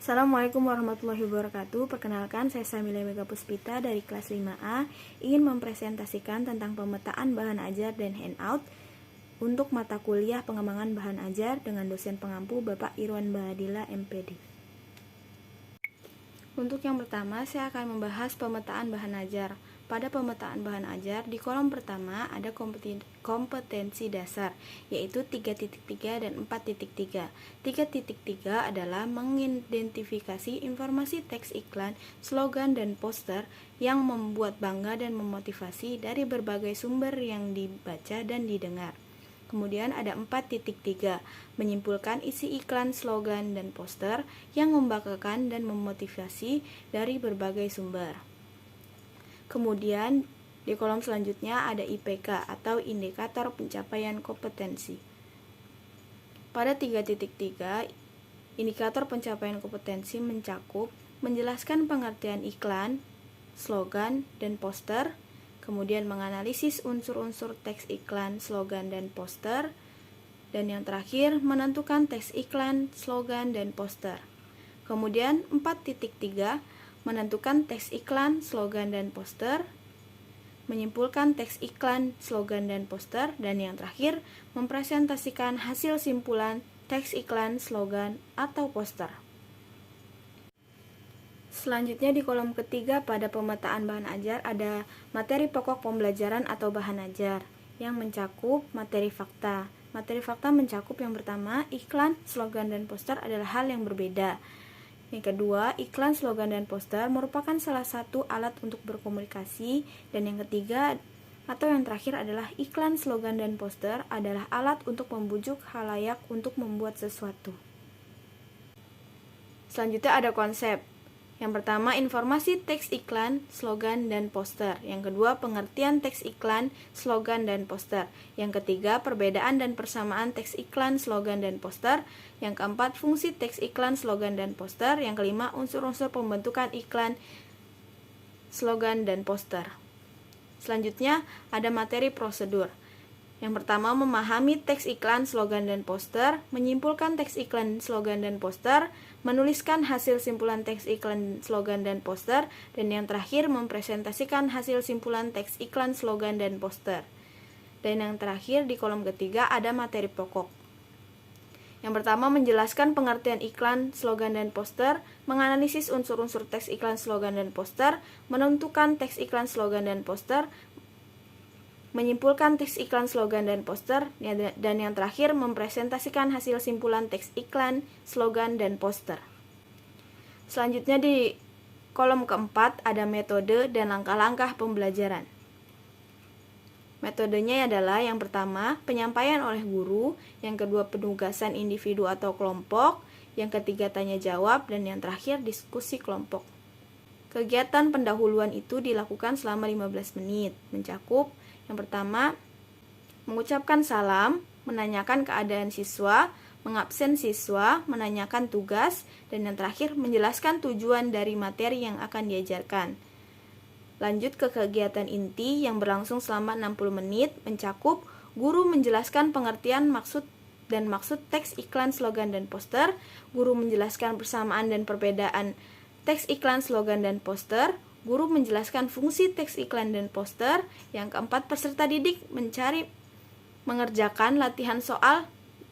Assalamualaikum warahmatullahi wabarakatuh. Perkenalkan, saya Samila Mega Puspita dari kelas 5A ingin mempresentasikan tentang pemetaan bahan ajar dan handout untuk mata kuliah pengembangan bahan ajar dengan dosen pengampu Bapak Irwan Bahadila MPD. Untuk yang pertama, saya akan membahas pemetaan bahan ajar. Pada pemetaan bahan ajar, di kolom pertama ada kompetensi dasar, yaitu 3.3 dan 4.3. 3.3 adalah mengidentifikasi informasi teks iklan, slogan, dan poster yang membuat bangga dan memotivasi dari berbagai sumber yang dibaca dan didengar. Kemudian ada 4.3, menyimpulkan isi iklan, slogan, dan poster yang membanggakan dan memotivasi dari berbagai sumber. Kemudian di kolom selanjutnya ada IPK atau indikator pencapaian kompetensi. Pada 3.3, indikator pencapaian kompetensi mencakup menjelaskan pengertian iklan, slogan, dan poster, kemudian menganalisis unsur-unsur teks iklan, slogan, dan poster, dan yang terakhir menentukan teks iklan, slogan, dan poster. Kemudian 4.3 menentukan teks iklan, slogan, dan poster, menyimpulkan teks iklan, slogan, dan poster, dan yang terakhir mempresentasikan hasil simpulan teks iklan, slogan, atau poster. Selanjutnya di kolom ketiga pada pemetaan bahan ajar ada materi pokok pembelajaran atau bahan ajar yang mencakup materi fakta. Materi fakta mencakup yang pertama, iklan, slogan, dan poster adalah hal yang berbeda. Yang kedua, iklan, slogan, dan poster merupakan salah satu alat untuk berkomunikasi. Dan yang ketiga atau yang terakhir adalah iklan, slogan, dan poster adalah alat untuk membujuk khalayak untuk membuat sesuatu. Selanjutnya ada konsep. Yang pertama, informasi teks iklan, slogan, dan poster. Yang kedua, pengertian teks iklan, slogan, dan poster. Yang ketiga, perbedaan dan persamaan teks iklan, slogan, dan poster. Yang keempat, fungsi teks iklan, slogan, dan poster. Yang kelima, unsur-unsur pembentukan iklan, slogan, dan poster. Selanjutnya, ada materi prosedur. Yang pertama, memahami teks iklan, slogan, dan poster, menyimpulkan teks iklan, slogan, dan poster, menuliskan hasil simpulan teks iklan, slogan, dan poster, dan yang terakhir mempresentasikan hasil simpulan teks iklan, slogan, dan poster. Dan yang terakhir di kolom ketiga ada materi pokok. Yang pertama, menjelaskan pengertian iklan, slogan, dan poster, menganalisis unsur-unsur teks iklan, slogan, dan poster, menentukan teks iklan, slogan, dan poster, menyimpulkan teks iklan, slogan, dan poster, dan yang terakhir mempresentasikan hasil simpulan teks iklan, slogan, dan poster. Selanjutnya di kolom keempat ada metode dan langkah-langkah pembelajaran. Metodenya adalah yang pertama, penyampaian oleh guru, yang kedua penugasan individu atau kelompok, yang ketiga tanya jawab, dan yang terakhir diskusi kelompok. Kegiatan pendahuluan itu dilakukan selama 15 menit, mencakup yang pertama, mengucapkan salam, menanyakan keadaan siswa, mengabsen siswa, menanyakan tugas, dan yang terakhir menjelaskan tujuan dari materi yang akan diajarkan. Lanjut ke kegiatan inti yang berlangsung selama 60 menit, mencakup guru menjelaskan pengertian maksud teks iklan, slogan, dan poster, guru menjelaskan persamaan dan perbedaan teks iklan, slogan, dan poster, guru menjelaskan fungsi teks iklan dan poster. Yang keempat, peserta didik mengerjakan latihan soal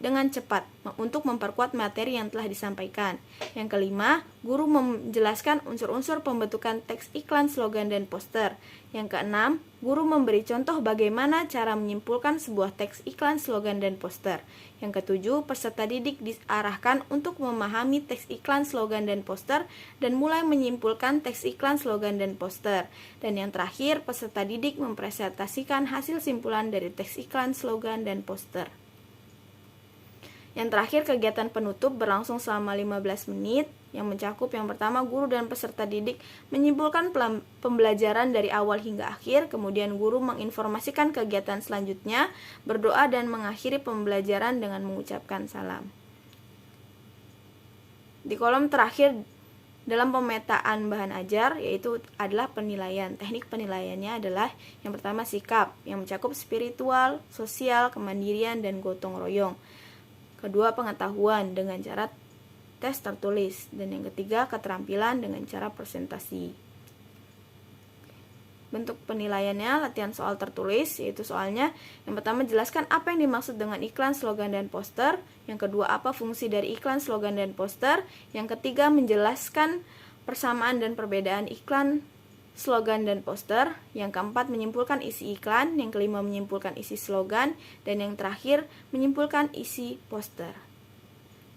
dengan cepat untuk memperkuat materi yang telah disampaikan. Yang kelima, guru menjelaskan unsur-unsur pembentukan teks iklan, slogan, dan poster. Yang keenam, guru memberi contoh bagaimana cara menyimpulkan sebuah teks iklan, slogan, dan poster. Yang ketujuh, peserta didik diarahkan untuk memahami teks iklan, slogan, dan poster dan mulai menyimpulkan teks iklan, slogan, dan poster. Dan yang terakhir, peserta didik mempresentasikan hasil simpulan dari teks iklan, slogan, dan poster. Yang terakhir, kegiatan penutup berlangsung selama 15 menit yang mencakup yang pertama, guru dan peserta didik menyimpulkan pembelajaran dari awal hingga akhir, kemudian guru menginformasikan kegiatan selanjutnya, berdoa dan mengakhiri pembelajaran dengan mengucapkan salam. Di kolom terakhir dalam pemetaan bahan ajar yaitu adalah penilaian. Teknik penilaiannya adalah yang pertama sikap yang mencakup spiritual, sosial, kemandirian, dan gotong royong. Kedua, pengetahuan dengan cara tes tertulis. Dan yang ketiga, keterampilan dengan cara presentasi. Bentuk penilaiannya latihan soal tertulis, yaitu soalnya yang pertama jelaskan apa yang dimaksud dengan iklan, slogan, dan poster. Yang kedua, apa fungsi dari iklan, slogan, dan poster. Yang ketiga, menjelaskan persamaan dan perbedaan iklan, slogan, dan poster. Yang keempat, menyimpulkan isi iklan. Yang kelima, menyimpulkan isi slogan. Dan yang terakhir, menyimpulkan isi poster.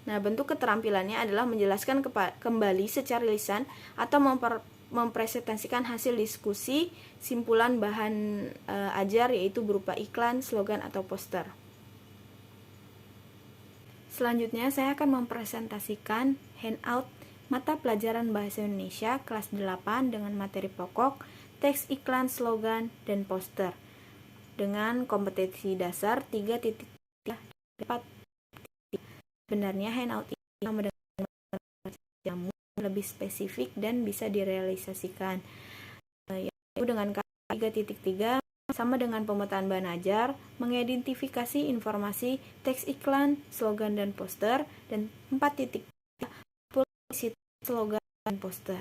Nah, bentuk keterampilannya adalah menjelaskan kembali secara lisan atau mempresentasikan hasil diskusi, simpulan bahan ajar, yaitu berupa iklan, slogan, atau poster. Selanjutnya saya akan mempresentasikan handout mata pelajaran Bahasa Indonesia kelas 8 dengan materi pokok, teks iklan, slogan, dan poster dengan kompetensi dasar 3.4. Sebenarnya handout ini sama dengan jamu, lebih spesifik dan bisa direalisasikan, yaitu dengan 3.3 sama dengan pemetaan bahan ajar, mengidentifikasi informasi teks iklan, slogan, dan poster, dan 4.3 isi slogan dan poster.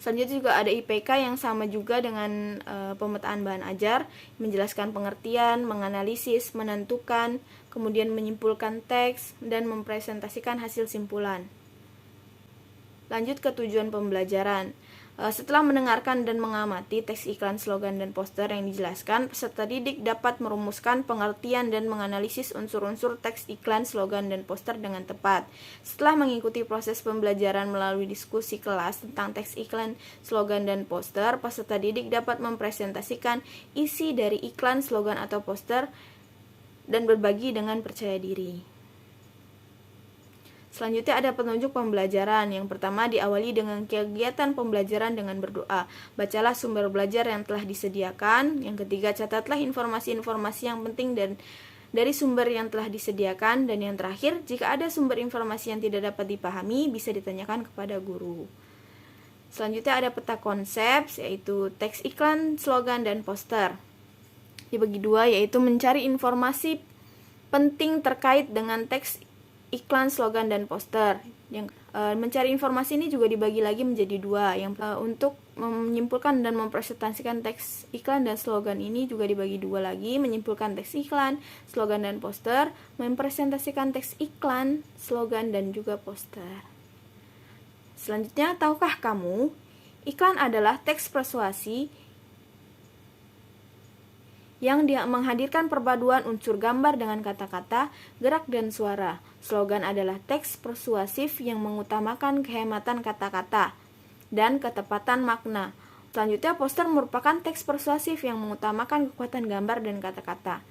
Selanjutnya juga ada IPK yang sama juga dengan pemetaan bahan ajar, menjelaskan pengertian, menganalisis, menentukan, kemudian menyimpulkan teks, dan mempresentasikan hasil simpulan. Lanjut ke tujuan pembelajaran. Setelah mendengarkan dan mengamati teks iklan, slogan, dan poster yang dijelaskan, peserta didik dapat merumuskan pengertian dan menganalisis unsur-unsur teks iklan, slogan, dan poster dengan tepat. Setelah mengikuti proses pembelajaran melalui diskusi kelas tentang teks iklan, slogan, dan poster, peserta didik dapat mempresentasikan isi dari iklan, slogan, atau poster dan berbagi dengan percaya diri. Selanjutnya ada penunjuk pembelajaran. Yang pertama, diawali dengan kegiatan pembelajaran dengan berdoa. Bacalah sumber belajar yang telah disediakan. Yang ketiga, catatlah informasi-informasi yang penting dan dari sumber yang telah disediakan. Dan yang terakhir, jika ada sumber informasi yang tidak dapat dipahami, bisa ditanyakan kepada guru. Selanjutnya ada peta konsep, yaitu teks iklan, slogan, dan poster. Dibagi dua, yaitu mencari informasi penting terkait dengan teks iklan, slogan, dan poster. Yang mencari informasi ini juga dibagi lagi menjadi dua. Yang untuk menyimpulkan dan mempresentasikan teks iklan dan slogan ini juga dibagi dua lagi, menyimpulkan teks iklan, slogan, dan poster, mempresentasikan teks iklan, slogan, dan juga poster. Selanjutnya, tahukah kamu, iklan adalah teks persuasi yang dia menghadirkan perpaduan unsur gambar dengan kata-kata, gerak, dan suara. Slogan adalah teks persuasif yang mengutamakan kehematan kata-kata dan ketepatan makna. Selanjutnya, poster merupakan teks persuasif yang mengutamakan kekuatan gambar dan kata-kata.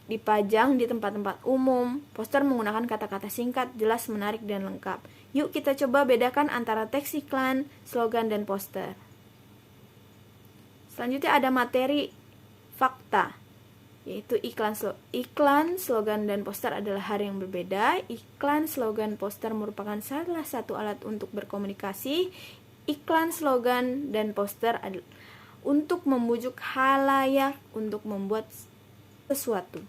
Dipajang di tempat-tempat umum, poster menggunakan kata-kata singkat, jelas, menarik, dan lengkap. Yuk kita coba bedakan antara teks iklan, slogan, dan poster. Selanjutnya ada materi fakta, yaitu iklan, slogan, dan poster adalah hal yang berbeda. Iklan, slogan, poster merupakan salah satu alat untuk berkomunikasi. Iklan, slogan, dan poster adalah untuk membujuk khalayak untuk membuat sesuatu.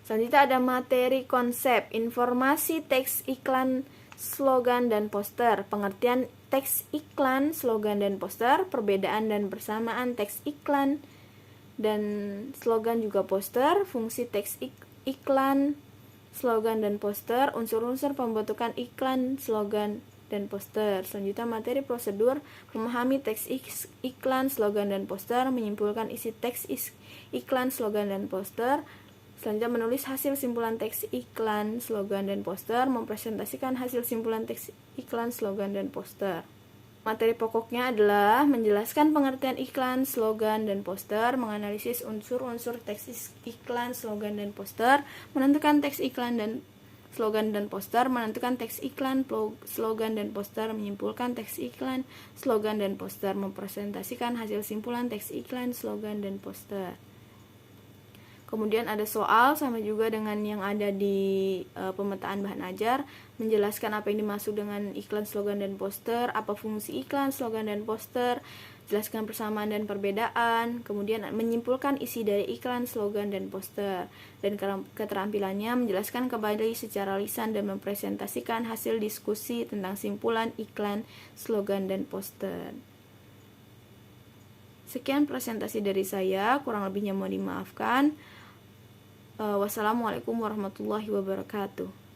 Selanjutnya ada materi konsep, informasi teks iklan, slogan, dan poster, pengertian teks iklan, slogan, dan poster, perbedaan dan persamaan teks iklan dan slogan juga poster, fungsi teks iklan, slogan, dan poster, unsur-unsur pembentukan iklan, slogan, dan poster. Selanjutnya materi prosedur, memahami teks iklan, slogan, dan poster, menyimpulkan isi teks iklan, slogan, dan poster. Selanjutnya menulis hasil simpulan teks iklan, slogan, dan poster, mempresentasikan hasil simpulan teks iklan, slogan, dan poster. Materi pokoknya adalah menjelaskan pengertian iklan, slogan, dan poster, menganalisis unsur-unsur teks iklan, slogan, dan poster, menentukan teks iklan dan slogan dan poster, menentukan teks iklan, slogan, dan poster, menyimpulkan teks iklan, slogan, dan poster, mempresentasikan hasil simpulan teks iklan, slogan, dan poster. Kemudian ada soal sama juga dengan yang ada di pemetaan bahan ajar, menjelaskan apa yang dimaksud dengan iklan, slogan, dan poster, apa fungsi iklan, slogan, dan poster. jelaskan persamaan dan perbedaan, kemudian menyimpulkan isi dari iklan, slogan, dan poster. Dan keterampilannya menjelaskan kembali secara lisan dan mempresentasikan hasil diskusi tentang simpulan iklan, slogan, dan poster. Sekian presentasi dari saya, kurang lebihnya mohon dimaafkan. Wassalamualaikum warahmatullahi wabarakatuh.